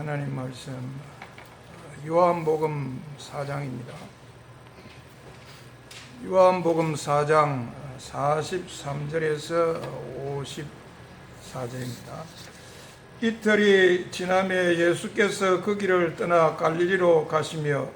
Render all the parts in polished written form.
하나님 말씀 요한복음 4장입니다. 요한복음 4장 43절에서 54절입니다. 이틀이 지나매 예수께서 그 길을 떠나 갈릴리로 가시며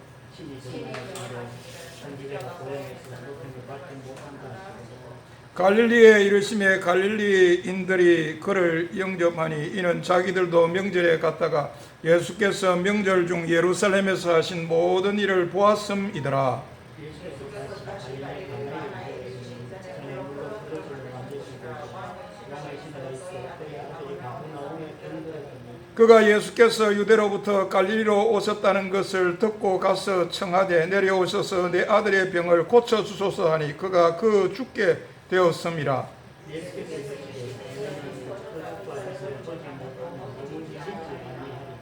갈릴리에 이르시매 갈릴리인들이 그를 영접하니 이는 자기들도 명절에 갔다가 예수께서 명절 중 예루살렘에서 하신 모든 일을 보았음이더라. 그가 예수께서 유대로부터 갈릴리로 오셨다는 것을 듣고 가서 청하되 내려오셔서 내 아들의 병을 고쳐주소서 하니 그가 그 죽게 되었음이라.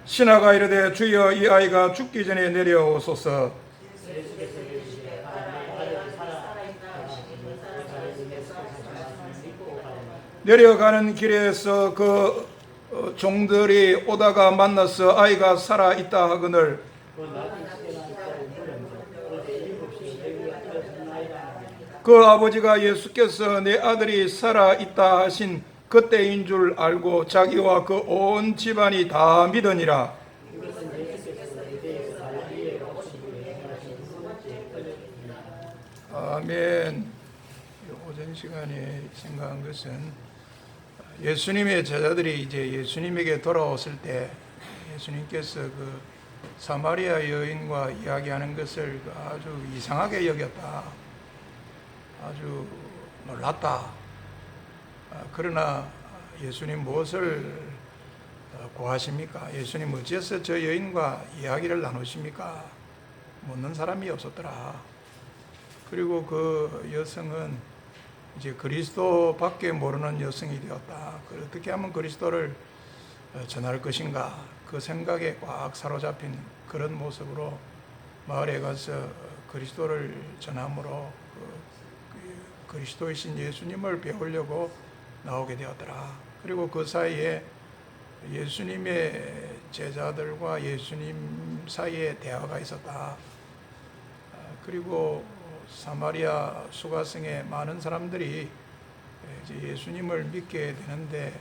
신하가 이르되 주여 이 아이가 죽기 전에 내려오소서. 내려가는 길에서 그 종들이 오다가 만나서 아이가 살아있다 하거늘 그 아버지가 예수께서 내 아들이 살아있다 하신 그때인 줄 알고 자기와 그 온 집안이 다 믿으니라. 아멘. 오전 시간에 생각한 것은 예수님의 제자들이 이제 예수님에게 돌아왔을 때 예수님께서 그 사마리아 여인과 이야기하는 것을 아주 이상하게 여겼다. 아주 놀랐다. 그러나 예수님 무엇을 구하십니까? 예수님 어째서 저 여인과 이야기를 나누십니까? 묻는 사람이 없었더라. 그리고 그 여성은 이제 그리스도밖에 모르는 여성이 되었다. 어떻게 하면 그리스도를 전할 것인가? 그 생각에 꽉 사로잡힌 그런 모습으로 마을에 가서 그리스도를 전함으로 그리스도이신 예수님을 배우려고 나오게 되었더라. 그리고 그 사이에 예수님의 제자들과 예수님 사이에 대화가 있었다. 그리고 사마리아 수가성의 많은 사람들이 예수님을 믿게 되는데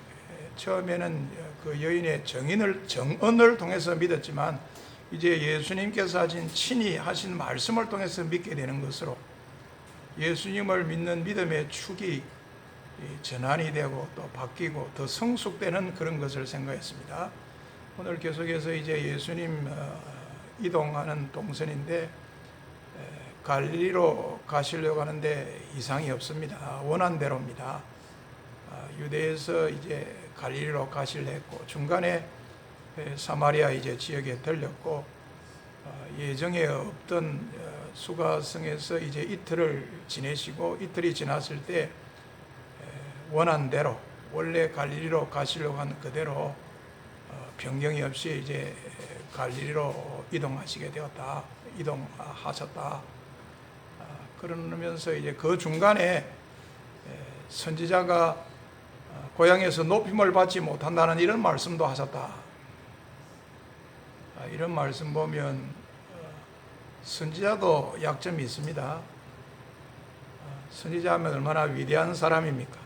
처음에는 그 여인의 정언을 통해서 믿었지만 이제 예수님께서 친히 하신 말씀을 통해서 믿게 되는 것으로 예수님을 믿는 믿음의 축이 전환이 되고 또 바뀌고 더 성숙되는 그런 것을 생각했습니다. 오늘 계속해서 이제 예수님 이동하는 동선인데 갈릴리로 가시려고 하는데 이상이 없습니다. 원한 대로입니다. 유대에서 이제 갈릴리로 가시려 했고 중간에 사마리아 이제 지역에 들렸고 예정에 없던 수가성에서 이제 이틀을 지내시고 이틀이 지났을 때 원한 대로 원래 갈릴리로 가시려고 한 그대로 변경이 없이 이제 갈릴리로 이동하셨다. 그러면서 이제 그 중간에 선지자가 고향에서 높임을 받지 못한다는 이런 말씀도 하셨다. 이런 말씀 보면 선지자도 약점이 있습니다. 선지자하면 얼마나 위대한 사람입니까?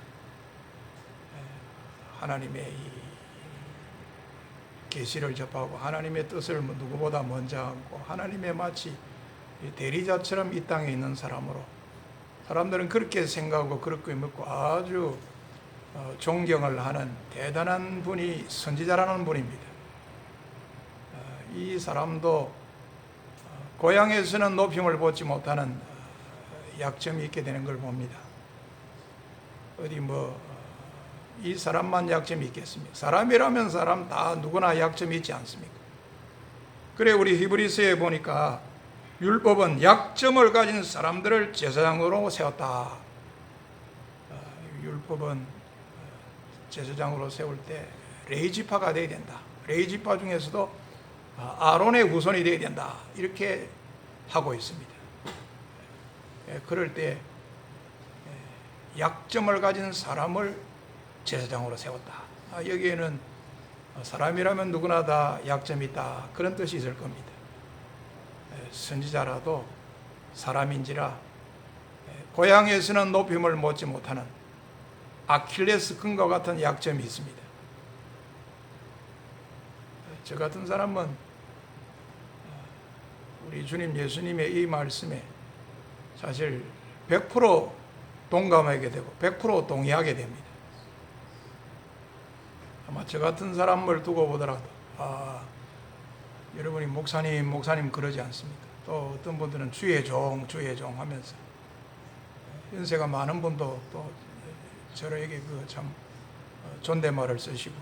하나님의 이 계시를 접하고 하나님의 뜻을 누구보다 먼저 하고 하나님의 마치 대리자처럼 이 땅에 있는 사람으로 사람들은 그렇게 생각하고 그렇게 믿고 아주 존경을 하는 대단한 분이 선지자라는 분입니다. 이 사람도 고향에서는 높임을 받지 못하는 약점이 있게 되는 걸 봅니다. 어디 이 사람만 약점이 있겠습니까? 사람이라면 사람 다 누구나 약점이 있지 않습니까? 그래 우리 히브리서에 보니까 율법은 약점을 가진 사람들을 제사장으로 세웠다. 율법은 제사장으로 세울 때 레위지파가 되어야 된다. 레위지파 중에서도 아론의 후손이 되어야 된다. 이렇게 하고 있습니다. 그럴 때 약점을 가진 사람을 제사장으로 세웠다. 여기에는 사람이라면 누구나 다 약점이 있다, 그런 뜻이 있을 겁니다. 선지자라도 사람인지라 고향에서는 높임을 못지 못하는 아킬레스 근과 같은 약점이 있습니다. 저 같은 사람은 우리 주님 예수님의 이 말씀에 사실 100% 동감하게 되고 100% 동의하게 됩니다. 아마 저 같은 사람을 두고 보더라도 여러분이 목사님 그러지 않습니까? 또 어떤 분들은 주의 종 하면서 연세가 많은 분도 또 저에게 참 존댓말을 쓰시고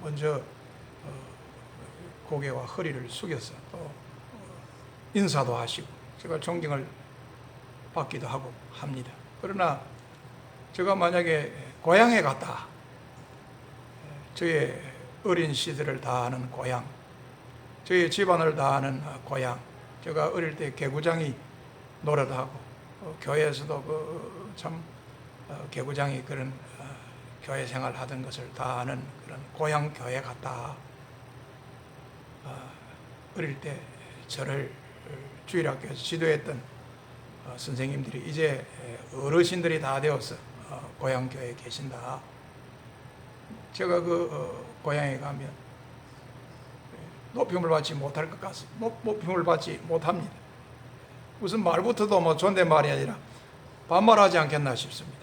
먼저 고개와 허리를 숙여서 또 인사도 하시고 제가 존경을 받기도 하고 합니다. 그러나 제가 만약에 고향에 갔다, 저의 어린 시절을 다하는 고향, 저의 집안을 다하는 고향, 제가 어릴 때 개구장이 노래도 하고 교회에서도 참 개구장이 그런 교회 생활 하던 것을 다하는 그런 고향 교회 갔다, 어릴 때 저를 주일학교에서 지도했던 선생님들이 이제 어르신들이 다 되어서 고향 교회에 계신다. 제가 고향에 가면 높임을 받지 못할 것 같습니다. 높임을 받지 못합니다. 무슨 말부터도 뭐 존댓말이 아니라 반말하지 않겠나 싶습니다.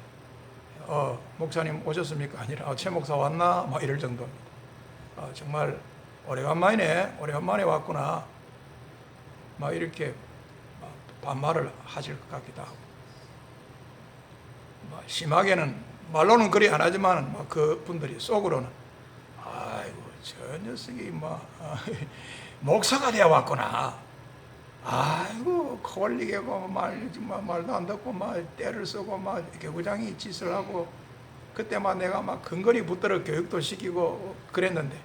목사님 오셨습니까? 아니라 최 목사 왔나? 뭐 이럴 정도입니다. 정말 오래간만에 왔구나. 막 이렇게 반말을 하실 것 같기도 하고, 심하게는 말로는 그리 안 하지만 그 분들이 속으로는 아이고 저 녀석이 목사가 되어 왔구나. 아이고 코올리게고 말도 안 듣고 때를 쓰고 개구장이 짓을 하고, 그때만 내가 근거리 붙들어 교육도 시키고 그랬는데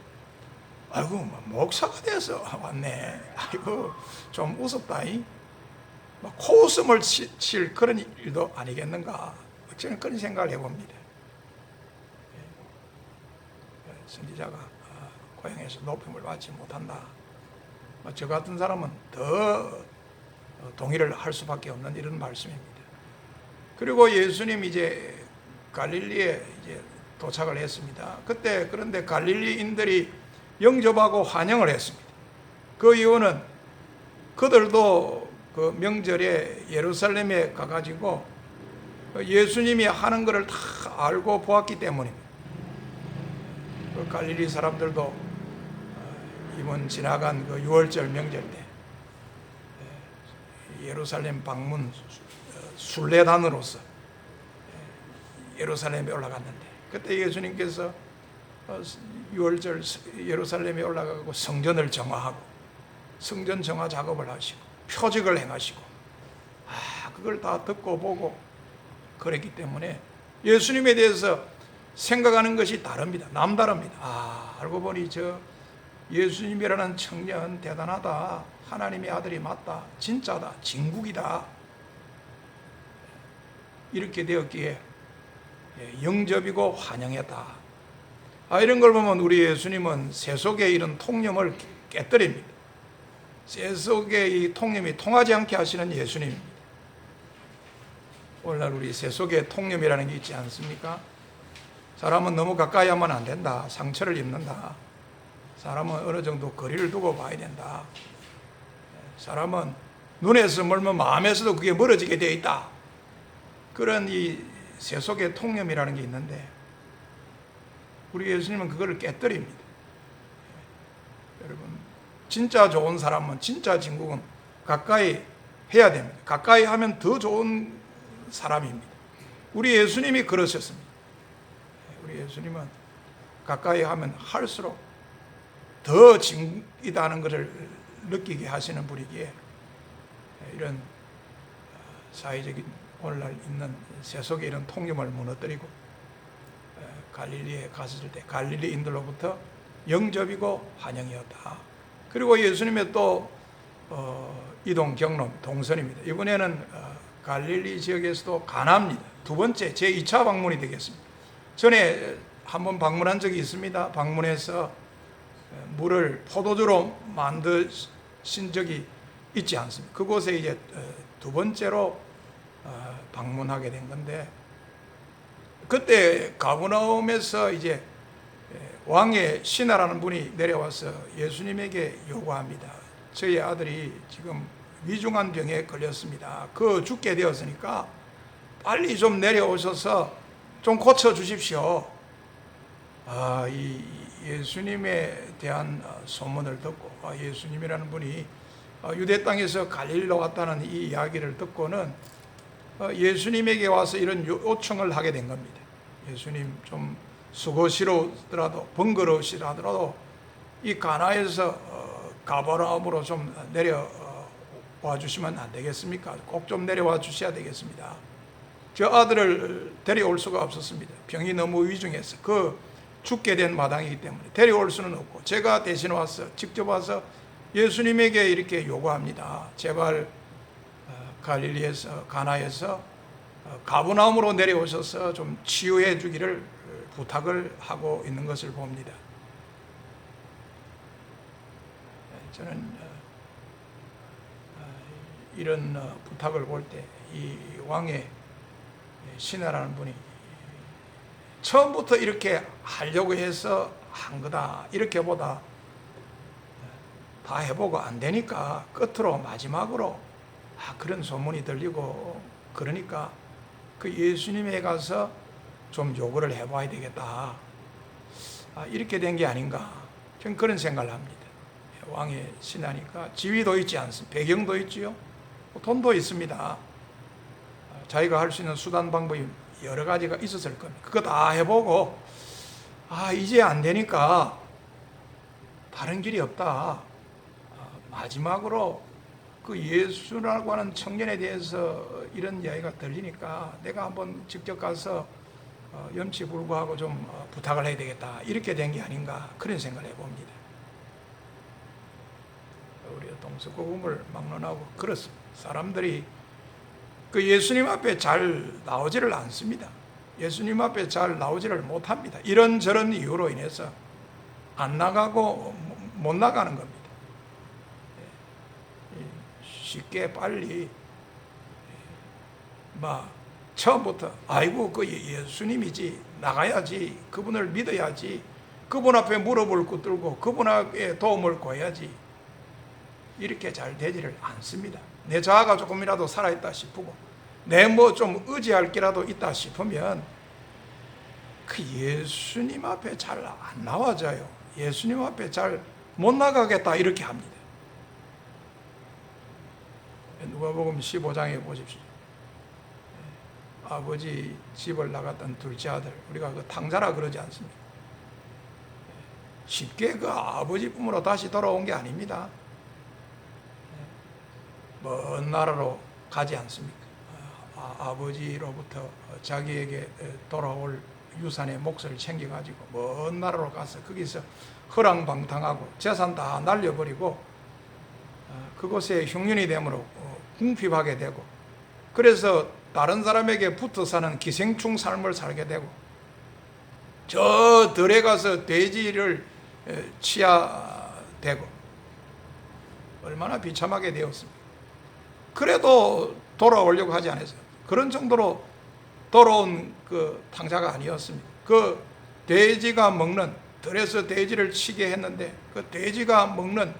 아이고 목사가 돼서 왔네. 아이고 좀 우습다. 코웃음을 칠 그런 일도 아니겠는가. 저는 그런 생각을 해봅니다. 선지자가 고향에서 높임을 받지 못한다. 저 같은 사람은 더 동의를 할 수밖에 없는 이런 말씀입니다. 그리고 예수님이 이제 갈릴리에 이제 도착을 했습니다. 그런데 갈릴리인들이 영접하고 환영을 했습니다. 그 이유는 그들도 그 명절에 예루살렘에 가가지고 예수님이 하는 것을 다 알고 보았기 때문입니다. 그 갈릴리 사람들도 이번 지나간 그 6월절 명절 때 예루살렘 방문 순례단으로서 예루살렘에 올라갔는데, 그때 예수님께서 6월절 예루살렘에 올라가고 성전을 정화하고 성전 정화 작업을 하시고 표적을 행하시고 그걸 다 듣고 보고 그랬기 때문에 예수님에 대해서 생각하는 것이 다릅니다. 남다릅니다. 알고 보니 저 예수님이라는 청년 대단하다. 하나님의 아들이 맞다. 진짜다. 진국이다. 이렇게 되었기에 영접이고 환영했다. 이런 걸 보면 우리 예수님은 세속의 이런 통념을 깨뜨립니다. 세속의 이 통념이 통하지 않게 하시는 예수님입니다. 오늘날 우리 세속의 통념이라는 게 있지 않습니까? 사람은 너무 가까이 하면 안 된다. 상처를 입는다. 사람은 어느 정도 거리를 두고 봐야 된다. 사람은 눈에서 멀면 마음에서도 그게 멀어지게 되어 있다. 그런 이 세속의 통념이라는 게 있는데 우리 예수님은 그거를 깨뜨립니다. 여러분, 진짜 좋은 사람은, 진짜 진국은 가까이 해야 됩니다. 가까이 하면 더 좋은 사람입니다. 우리 예수님이 그러셨습니다. 우리 예수님은 가까이 하면 할수록 더 진국이다는 것을 느끼게 하시는 분이기에 이런 사회적인 오늘날 있는 세속의 이런 통념을 무너뜨리고 갈릴리에 갔을 때 갈릴리인들로부터 영접이고 환영이었다. 그리고 예수님의 또 이동 경로 동선입니다. 이번에는 갈릴리 지역에서도 가나입니다. 두 번째 제2차 방문이 되겠습니다. 전에 한번 방문한 적이 있습니다. 방문해서 물을 포도주로 만드신 적이 있지 않습니다. 그곳에 이제 두 번째로 방문하게 된 건데, 그때 가버나움에서 이제 왕의 신하라는 분이 내려와서 예수님에게 요구합니다. 저희 아들이 지금 위중한 병에 걸렸습니다. 그 죽게 되었으니까 빨리 좀 내려오셔서 좀 고쳐 주십시오. 이 예수님에 대한 소문을 듣고, 예수님이라는 분이 유대 땅에서 갈릴리로 왔다는 이 이야기를 듣고는 예수님에게 와서 이런 요청을 하게 된 겁니다. 예수님, 좀 수고스러우더라도 번거로우시더라도 이 가나에서 가버나움으로 좀 내려와 주시면 안 되겠습니까? 꼭 좀 내려와 주셔야 되겠습니다. 저 아들을 데려올 수가 없었습니다. 병이 너무 위중해서 죽게 된 마당이기 때문에 데려올 수는 없고, 제가 대신 와서 직접 와서 예수님에게 이렇게 요구합니다. 제발 갈릴리에서 가나에서 가버나움으로 내려오셔서 좀 치유해 주기를 부탁을 하고 있는 것을 봅니다. 저는 이런 부탁을 볼 때 이 왕의 신하라는 분이 처음부터 이렇게 하려고 해서 한 거다 이렇게보다, 다 해보고 안 되니까 끝으로 마지막으로 그런 소문이 들리고 그러니까 그 예수님에 가서 좀 요구를 해봐야 되겠다, 이렇게 된 게 아닌가, 저는 그런 생각을 합니다. 왕의 신하니까 지위도 있지 않습니까? 배경도 있지요. 돈도 있습니다. 자기가 할 수 있는 수단 방법이 여러 가지가 있었을 겁니다. 그거 다 해보고 이제 안 되니까 다른 길이 없다, 마지막으로 그 예수라고 하는 청년에 대해서 이런 이야기가 들리니까 내가 한번 직접 가서 염치불구하고 좀 부탁을 해야 되겠다, 이렇게 된 게 아닌가, 그런 생각을 해봅니다. 우리 동서고금을 막론하고 그렇습니다. 사람들이 그 예수님 앞에 잘 나오지를 않습니다. 예수님 앞에 잘 나오지를 못합니다. 이런저런 이유로 인해서 안 나가고 못 나가는 겁니다. 쉽게 빨리 처음부터 그 예수님이지, 나가야지, 그분을 믿어야지, 그분 앞에 무릎을 꿇들고 그분에게 도움을 구해야지, 이렇게 잘 되지를 않습니다. 내 자아가 조금이라도 살아있다 싶고 내 좀 의지할 게라도 있다 싶으면 그 예수님 앞에 잘 안 나와져요. 예수님 앞에 잘 못 나가겠다, 이렇게 합니다. 누가복음 15장에 보십시오. 아버지 집을 나갔던 둘째 아들, 우리가 그 탕자라 그러지 않습니까? 쉽게 그 아버지 품으로 다시 돌아온 게 아닙니다. 먼 나라로 가지 않습니까? 아버지로부터 자기에게 돌아올 유산의 몫을 챙겨가지고 먼 나라로 가서 거기서 허랑방탕하고 재산 다 날려버리고 그곳에 흉년이 되므로 궁핍하게 되고, 그래서 다른 사람에게 붙어 사는 기생충 삶을 살게 되고, 저 들에 가서 돼지를 치야 되고, 얼마나 비참하게 되었습니까? 그래도 돌아오려고 하지 않았어요. 그런 정도로 돌아온 그 탕자가 아니었습니다. 그 돼지가 먹는, 들에서 돼지를 치게 했는데 그 돼지가 먹는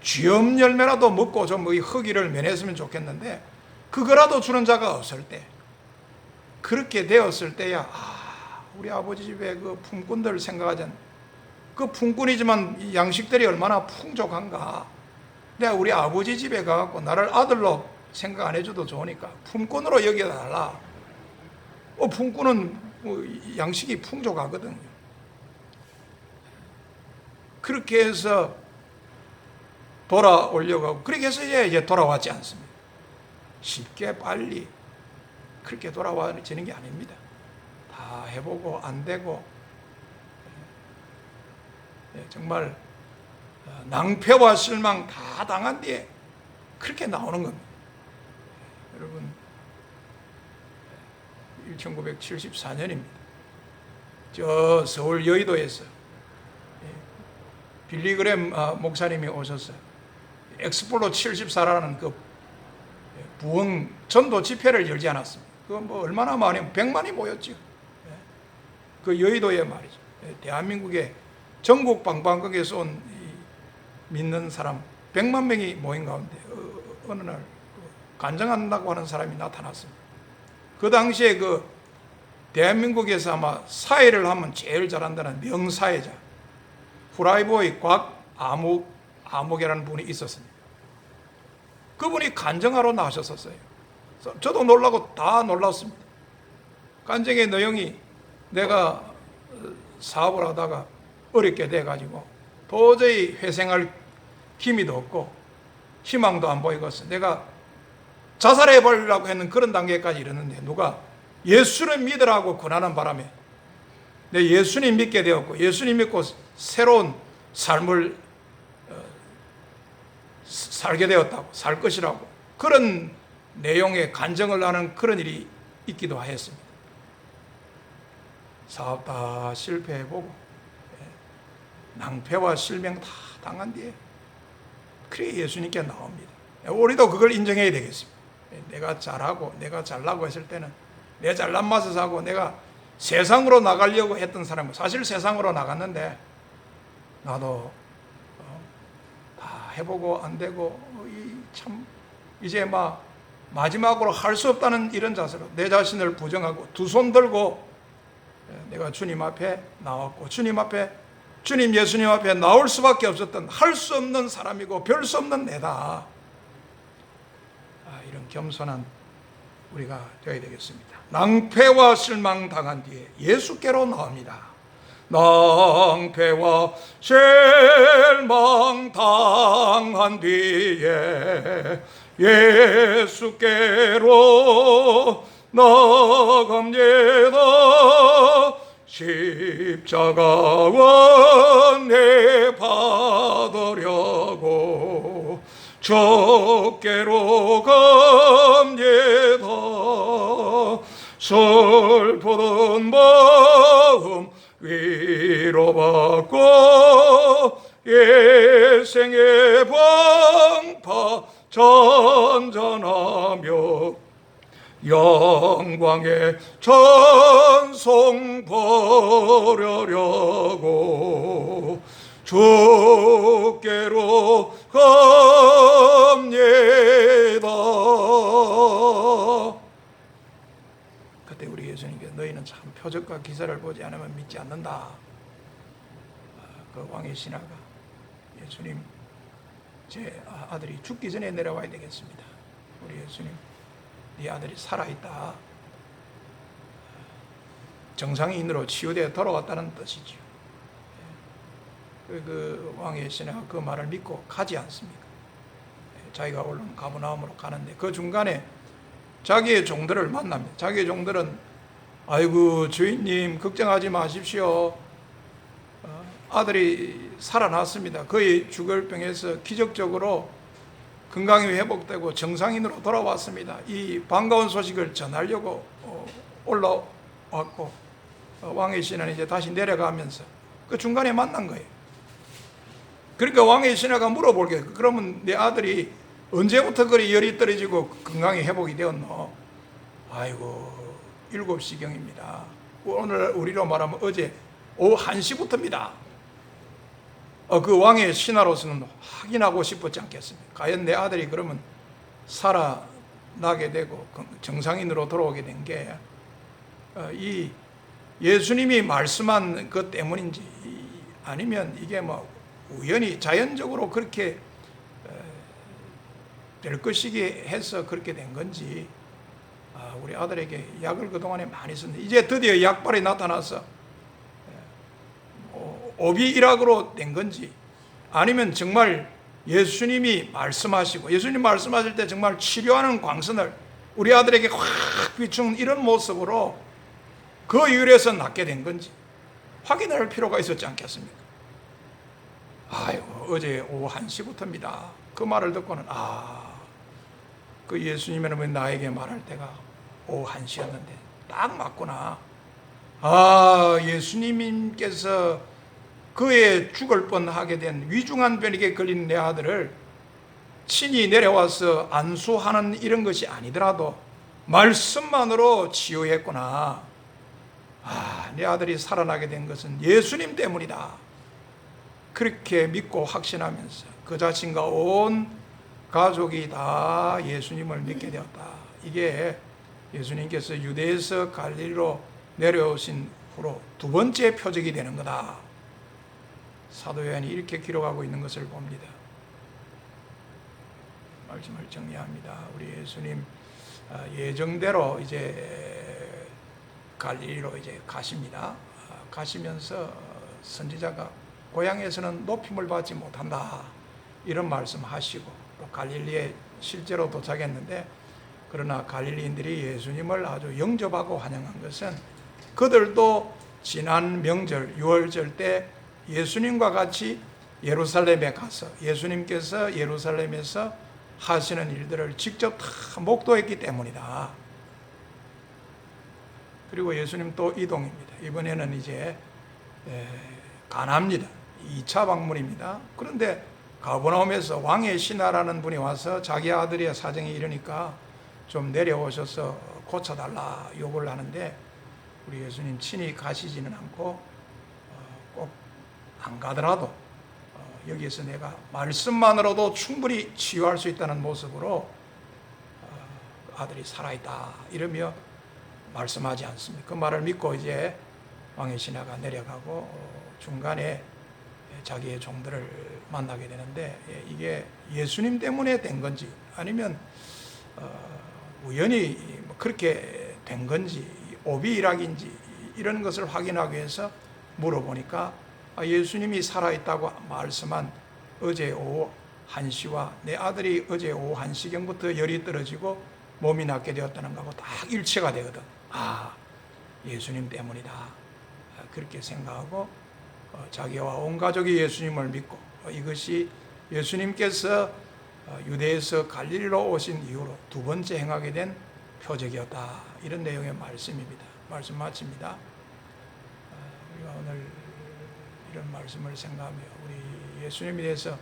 쥐엄 열매라도 먹고 좀 이 허기를 면했으면 좋겠는데, 그거라도 주는 자가 없을 때, 그렇게 되었을 때야 우리 아버지 집에 그 품꾼들 생각하자면, 그 품꾼이지만 양식들이 얼마나 풍족한가. 내가 우리 아버지 집에 가갖고 나를 아들로 생각 안 해줘도 좋으니까 품꾼으로 여겨달라. 품꾼은 양식이 풍족하거든요. 그렇게 해서 돌아오려고 하고, 그렇게 해서 이제 돌아왔지 않습니다. 쉽게 빨리 그렇게 돌아와지는 게 아닙니다. 다 해보고 안 되고, 정말 낭패와 실망 다 당한 뒤에 그렇게 나오는 겁니다. 여러분, 1974년입니다. 저 서울 여의도에서 빌리그램 목사님이 오셨어요. 엑스폴로 74라는 그 부흥 전도 집회를 열지 않았습니다. 그 뭐 얼마나 많이 100만이 모였죠. 그 여의도에 말이죠. 대한민국의 전국 방방곡에서 온 믿는 사람 100만 명이 모인 가운데 어느 날 간증한다고 하는 사람이 나타났습니다. 그 당시에 그 대한민국에서 아마 사회를 하면 제일 잘한다는 명사회자 후라이보의 곽아목이라는 분이 있었습니다. 그분이 간증하러 나오셨었어요. 저도 놀라고 다 놀랐습니다. 간증의 내용이 내가 사업을 하다가 어렵게 돼가지고 도저히 회생할 힘이도 없고 희망도 안 보이겠어. 내가 자살해버리려고 했는 그런 단계까지 이르는데 누가 예수를 믿으라고 권하는 바람에 내 예수님 믿게 되었고 예수님 믿고 새로운 삶을 살게 되었다고, 살 것이라고 그런 내용의 간증을 하는 그런 일이 있기도 했습니다. 사업 다 실패해보고 낭패와 실명 다 당한 뒤에 그래 예수님께 나옵니다. 우리도 그걸 인정해야 되겠습니다. 내가 잘하고 내가 잘나고 했을 때는 내 잘난 맛을 사고 내가 세상으로 나가려고 했던 사람은 사실 세상으로 나갔는데 나도 다 해보고 안 되고 참 이제 막 마지막으로 할 수 없다는 이런 자세로 내 자신을 부정하고 두 손 들고 내가 주님 앞에 나왔고 주님 예수님 앞에 나올 수밖에 없었던 할 수 없는 사람이고 별 수 없는 내다. 이런 겸손한 우리가 되어야 되겠습니다. 낭패와 실망 당한 뒤에 예수께로 나옵니다. 낭패와 실망 당한 뒤에 예수께로 나갑니다. 십자가 은혜 받으려고 주께로 갑니다. 슬픈 마음 위로받고 예생의 방파 전전하며 영광의 찬송 버려려고 주께로 갑니다. 그때 우리 예수님께 너희는 참 표적과 기사를 보지 않으면 믿지 않는다. 그 왕의 신하가 예수님 제 아들이 죽기 전에 내려와야 되겠습니다. 우리 예수님 네 아들이 살아있다. 정상인으로 치유되어 돌아왔다는 뜻이죠. 그 왕의 신하가 그 말을 믿고 가지 않습니까? 자기가 얼른 가버나움으로 가는데 그 중간에 자기의 종들을 만납니다. 자기의 종들은 아이고 주인님 걱정하지 마십시오. 아들이 살아났습니다. 그의 죽을 병에서 기적적으로 건강이 회복되고 정상인으로 돌아왔습니다. 이 반가운 소식을 전하려고 올라왔고 왕의 신하는 이제 다시 내려가면서 그 중간에 만난 거예요. 그러니까 왕의 신하가 물어볼게. 그러면 내 아들이 언제부터 그리 열이 떨어지고 건강이 회복이 되었노? 아이고 7시경입니다. 오늘 우리로 말하면 어제 오후 1시부터입니다. 그 왕의 신하로서는 확인하고 싶었지 않겠습니까? 과연 내 아들이 그러면 살아나게 되고 정상인으로 돌아오게 된 게 이 예수님이 말씀한 것 때문인지 아니면 이게 뭐 우연히 자연적으로 그렇게 될 것이기 해서 그렇게 된 건지 우리 아들에게 약을 그동안에 많이 썼는데 이제 드디어 약발이 나타나서 오비일학으로 된 건지 아니면 정말 예수님이 말씀하시고 예수님 말씀하실 때 정말 치료하는 광선을 우리 아들에게 확 비춘 이런 모습으로 그 이유에서 낫게 된 건지 확인할 필요가 있었지 않겠습니까? 아이고 어제 오후 1시부터입니다. 그 말을 듣고는 그 예수님은 나에게 말할 때가 오후 1시였는데 딱 맞구나. 예수님께서 그의 죽을 뻔하게 된 위중한 병에 걸린 내 아들을 친히 내려와서 안수하는 이런 것이 아니더라도 말씀만으로 치유했구나. 내 아들이 살아나게 된 것은 예수님 때문이다. 그렇게 믿고 확신하면서 그 자신과 온 가족이 다 예수님을 믿게 되었다. 이게 예수님께서 유대에서 갈릴리로 내려오신 후로 두 번째 표적이 되는 거다. 사도 요한이 이렇게 기록하고 있는 것을 봅니다. 말씀을 정리합니다. 우리 예수님 예정대로 이제 갈릴리로 이제 가십니다. 가시면서 선지자가 고향에서는 높임을 받지 못한다 이런 말씀하시고 또 갈릴리에 실제로 도착했는데 그러나 갈릴리인들이 예수님을 아주 영접하고 환영한 것은 그들도 지난 명절 유월절 때 예수님과 같이 예루살렘에 가서 예수님께서 예루살렘에서 하시는 일들을 직접 다 목도했기 때문이다. 그리고 예수님 또 이동입니다. 이번에는 이제 가나입니다. 2차 방문입니다. 그런데 가버나움에서 왕의 신하라는 분이 와서 자기 아들의 사정이 이러니까 좀 내려오셔서 고쳐달라 요구를 하는데 우리 예수님 친히 가시지는 않고 꼭 안 가더라도 여기에서 내가 말씀만으로도 충분히 치유할 수 있다는 모습으로 아들이 살아있다 이러며 말씀하지 않습니다. 그 말을 믿고 이제 왕의 신하가 내려가고 중간에 자기의 종들을 만나게 되는데 이게 예수님 때문에 된 건지 아니면 우연히 그렇게 된 건지 오비일학인지 이런 것을 확인하기 위해서 물어보니까 예수님이 살아있다고 말씀한 어제 오후 1시와 내 아들이 어제 오후 1시경부터 열이 떨어지고 몸이 낫게 되었다는 것하고 딱 일치가 되거든. 예수님 때문이다. 그렇게 생각하고 자기와 온 가족이 예수님을 믿고 이것이 예수님께서 유대에서 갈릴리로 오신 이후로 두 번째 행하게 된 표적이었다. 이런 내용의 말씀입니다. 말씀 마칩니다. 우리가 오늘 이런 말씀을 생각하며 우리 예수님에 대해서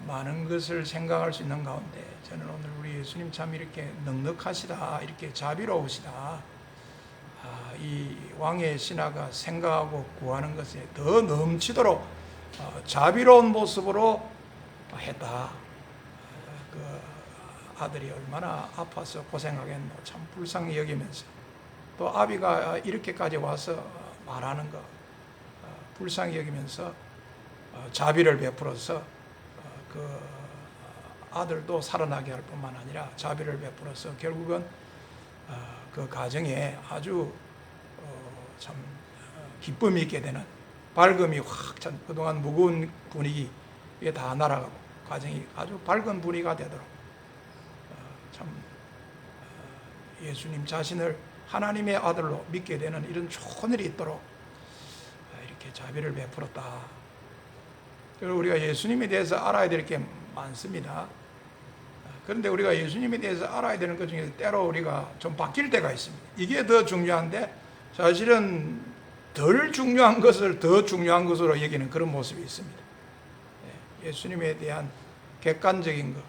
많은 것을 생각할 수 있는 가운데 저는 오늘 우리 예수님 참 이렇게 넉넉하시다, 이렇게 자비로우시다. 이 왕의 신하가 생각하고 구하는 것에 더 넘치도록 자비로운 모습으로 했다. 그 아들이 얼마나 아파서 고생하겠노 참 불쌍히 여기면서 또 아비가 이렇게까지 와서 말하는 거 불쌍히 여기면서 자비를 베풀어서 그 아들도 살아나게 할 뿐만 아니라 자비를 베풀어서 결국은 그 가정에 아주 참 기쁨이 있게 되는 밝음이 확 찬 그동안 무거운 분위기 이게 다 날아가고 가정이 아주 밝은 분위기가 되도록 참 예수님 자신을 하나님의 아들로 믿게 되는 이런 좋은 일이 있도록 이렇게 자비를 베풀었다. 그리고 우리가 예수님에 대해서 알아야 될 게 많습니다. 그런데 우리가 예수님에 대해서 알아야 되는 것 중에서 때로 우리가 좀 바뀔 때가 있습니다. 이게 더 중요한데 사실은 덜 중요한 것을 더 중요한 것으로 여기는 그런 모습이 있습니다. 예수님에 대한 객관적인 것,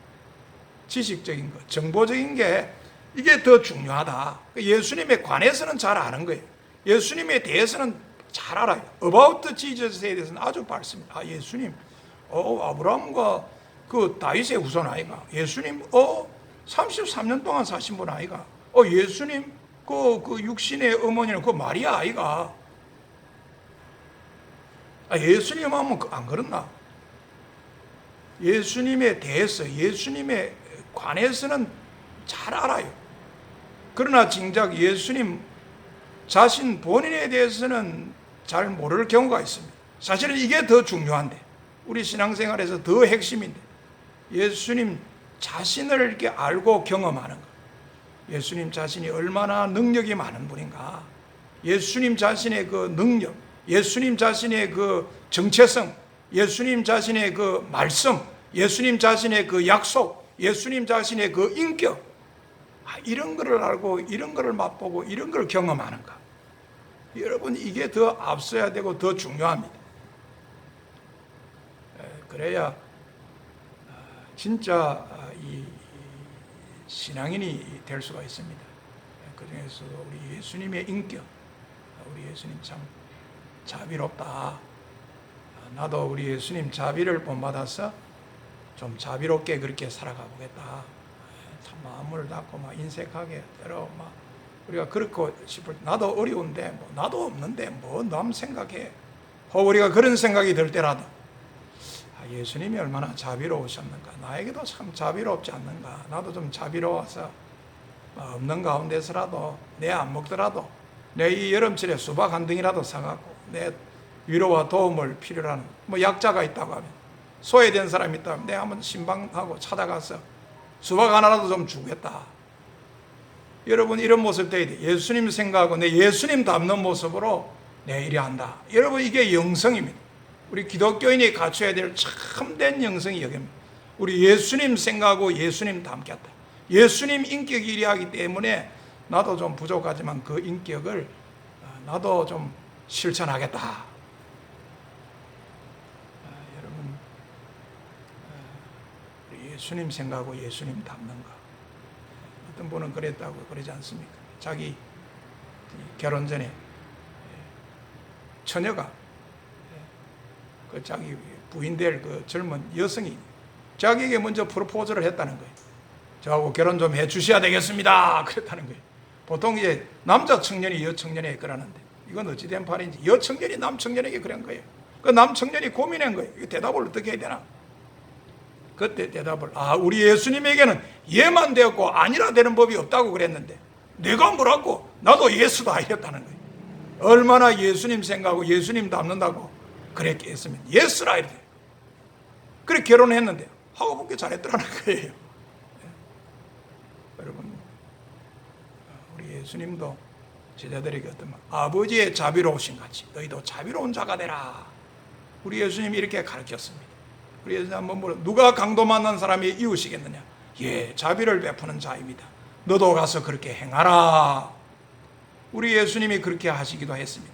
지식적인 것, 정보적인 게 이게 더 중요하다. 예수님에 관해서는 잘 아는 거예요. 예수님에 대해서는 잘 알아요. About Jesus에 대해서는 아주 밝습니다. 예수님, 아브라함과 그 다윗의 후손 아이가? 예수님, 33년 동안 사신 분 아이가? 예수님, 그 육신의 어머니는 그 마리아 아이가? 예수님 하면 안 그렇나? 예수님에 대해서, 예수님에 관해서는 잘 알아요. 그러나 정작 예수님 자신 본인에 대해서는 잘 모를 경우가 있습니다. 사실은 이게 더 중요한데, 우리 신앙생활에서 더 핵심인데, 예수님 자신을 이렇게 알고 경험하는 것. 예수님 자신이 얼마나 능력이 많은 분인가. 예수님 자신의 그 능력, 예수님 자신의 그 정체성, 예수님 자신의 그 말씀, 예수님 자신의 그 약속, 예수님 자신의 그 인격. 이런 거를 알고 이런 거를 맛보고 이런 걸 경험하는가. 여러분, 이게 더 앞서야 되고 더 중요합니다. 그래야 진짜 이 신앙인이 될 수가 있습니다. 그 중에서도 우리 예수님의 인격, 우리 예수님 참 자비롭다. 나도 우리 예수님 자비를 본받아서 좀 자비롭게 그렇게 살아가 보겠다. 참 마음을 닫고 막 인색하게 때로 막 우리가 그렇고 싶을 때, 나도 어려운데 뭐 나도 없는데 뭐 남 생각해. 혹 우리가 그런 생각이 들 때라도 예수님이 얼마나 자비로우셨는가, 나에게도 참 자비롭지 않는가, 나도 좀 자비로워서 없는 가운데서라도 내 안 먹더라도 내 이 여름철에 수박 한 등이라도 사갖고 내 위로와 도움을 필요로 하는 뭐 약자가 있다고 하면, 소외된 사람이 있다면 내가 한번 신방하고 찾아가서 수박 하나라도 좀 주겠다. 여러분, 이런 모습 돼야 돼. 예수님 생각하고 내 예수님 닮는 모습으로 내 일이 한다. 여러분, 이게 영성입니다. 우리 기독교인이 갖춰야 될 참된 영성이 여기입니다. 우리 예수님 생각하고 예수님 닮겠다. 예수님 인격이 이리하기 때문에 나도 좀 부족하지만 그 인격을 나도 좀 실천하겠다. 여러분, 예수님 생각하고 예수님 닮는가. 어떤 분은 그랬다고 그러지 않습니까? 자기 결혼 전에 처녀가 그 자기 부인 될 그 젊은 여성이 자기에게 먼저 프로포즈를 했다는 거예요. 저하고 결혼 좀 해주셔야 되겠습니다. 그랬다는 거예요. 보통 이제 남자 청년이 여 청년에게 그러는데, 이건 어찌된 판인지 여 청년이 남 청년에게 그런 거예요. 그 남 청년이 고민한 거예요. 이 대답을 어떻게 해야 되나? 그때 대답을, 우리 예수님에게는 예만 되었고 아니라 되는 법이 없다고 그랬는데 내가 뭐라고? 나도 예수다 이랬다는 거예요. 얼마나 예수님 생각하고 예수님 닮는다고 그랬게 했으면 예스라 이래. 그래 결혼했는데 하고 보기 잘했더라는 거예요. 여러분, 우리 예수님도 제자들에게 어떤 아버지의 자비로우신 같이 너희도 자비로운 자가 되라. 우리 예수님이 이렇게 가르쳤습니다. 우리 예수님 한번 물어, 누가 강도 만난 사람이 이웃이겠느냐? 예, 자비를 베푸는 자입니다. 너도 가서 그렇게 행하라. 우리 예수님이 그렇게 하시기도 했습니다.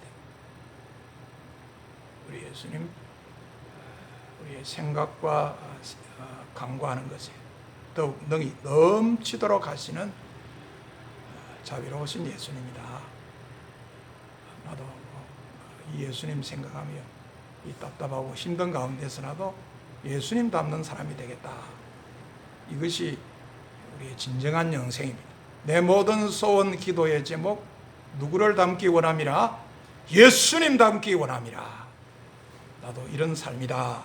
우리 예수님, 우리의 생각과 강구하는 것에 더욱 능히 넘치도록 하시는 자비로우신 예수님이다. 나도 이 예수님 생각하며 이 답답하고 힘든 가운데서라도 예수님 닮는 사람이 되겠다. 이것이 우리의 진정한 영생입니다. 내 모든 소원 기도의 제목, 누구를 닮기 원함이라? 예수님 닮기 원함이라. 나도 이런 삶이다.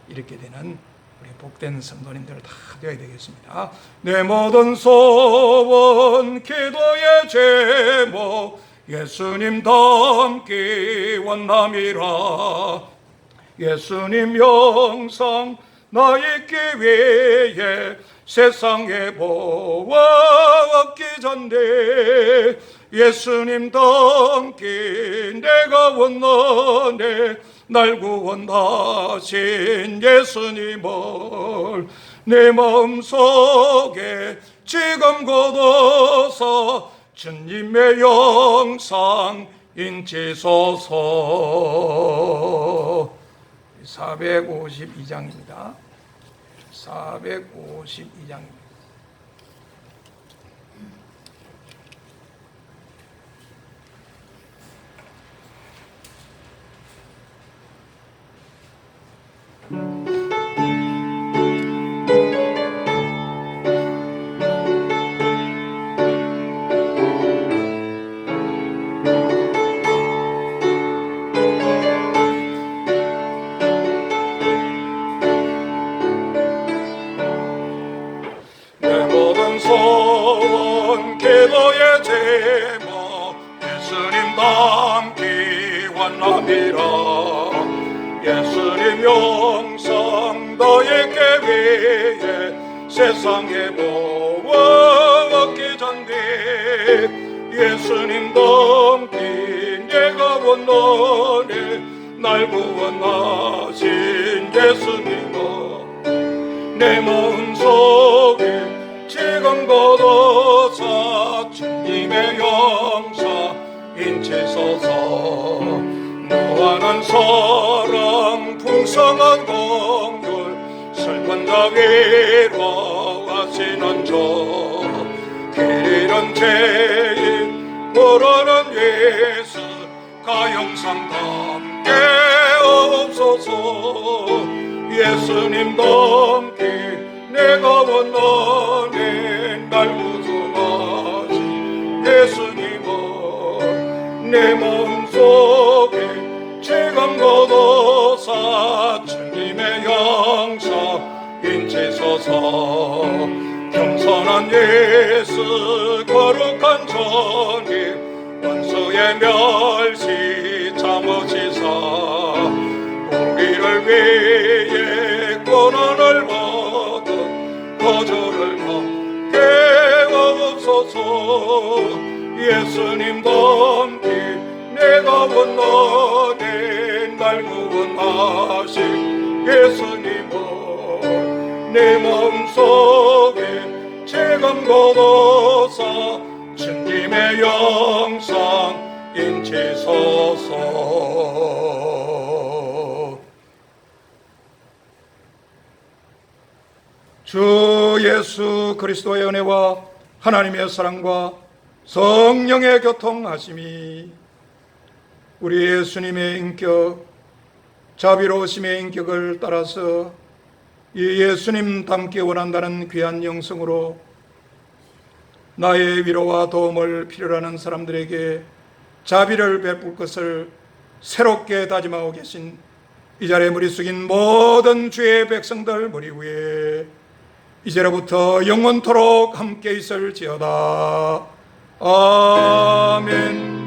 이렇게 되는 우리 복된 성도님들 다 되어야 되겠습니다. 내 모든 소원 기도의 제목, 예수님 닮기 원함이라. 예수님 영상 나 있기 위해 세상에 보아 얻기 전에 예수님 닮기 내가 원하네. 날 구원하신 예수님을 내 마음속에 지금 거둬서 주님의 영상 인치소서. 452장입니다. 452장입니다. 소원 기도의 제목, 예수님 닮기 원함이라. 예수님 영상 너에게 위해 세상에 보아 얻기 전에 예수님 닮기 내가 원하네. 날 구원하신 예수님은 내 마음속에 지금 거둬서 주님의 영상 인치소서. 인치소서. 무한한 사랑 풍성한 공율 슬픈 자 위로하시는 저 길 잃은 죄인 모르는 예수 가영상 담게 없소서. 예수님 닮기 내가 원하는 날 구속하시 예수님은 내 마음속에 최강 거둬사 주님의 영상 인치소서. 겸손한 예수 거룩한 전임 원수의 멸시 참으시사 우리를 위해 고난을 받은 거절을 받게 없소서. 예수님 닮기 내가 원하는 날 구원하신 예수님은 내 마음속에 체감 거둬사 주님의 영상 인치소서. 주 예수 그리스도의 은혜와 하나님의 사랑과 성령의 교통하심이 우리 예수님의 인격, 자비로우심의 인격을 따라서 이 예수님 닮기 원한다는 귀한 영성으로 나의 위로와 도움을 필요로 하는 사람들에게 자비를 베풀 것을 새롭게 다짐하고 계신 이 자리에 무리 숙인 모든 주의 백성들 무리 위에 이제로부터 영원토록 함께 있을지어다. 아멘.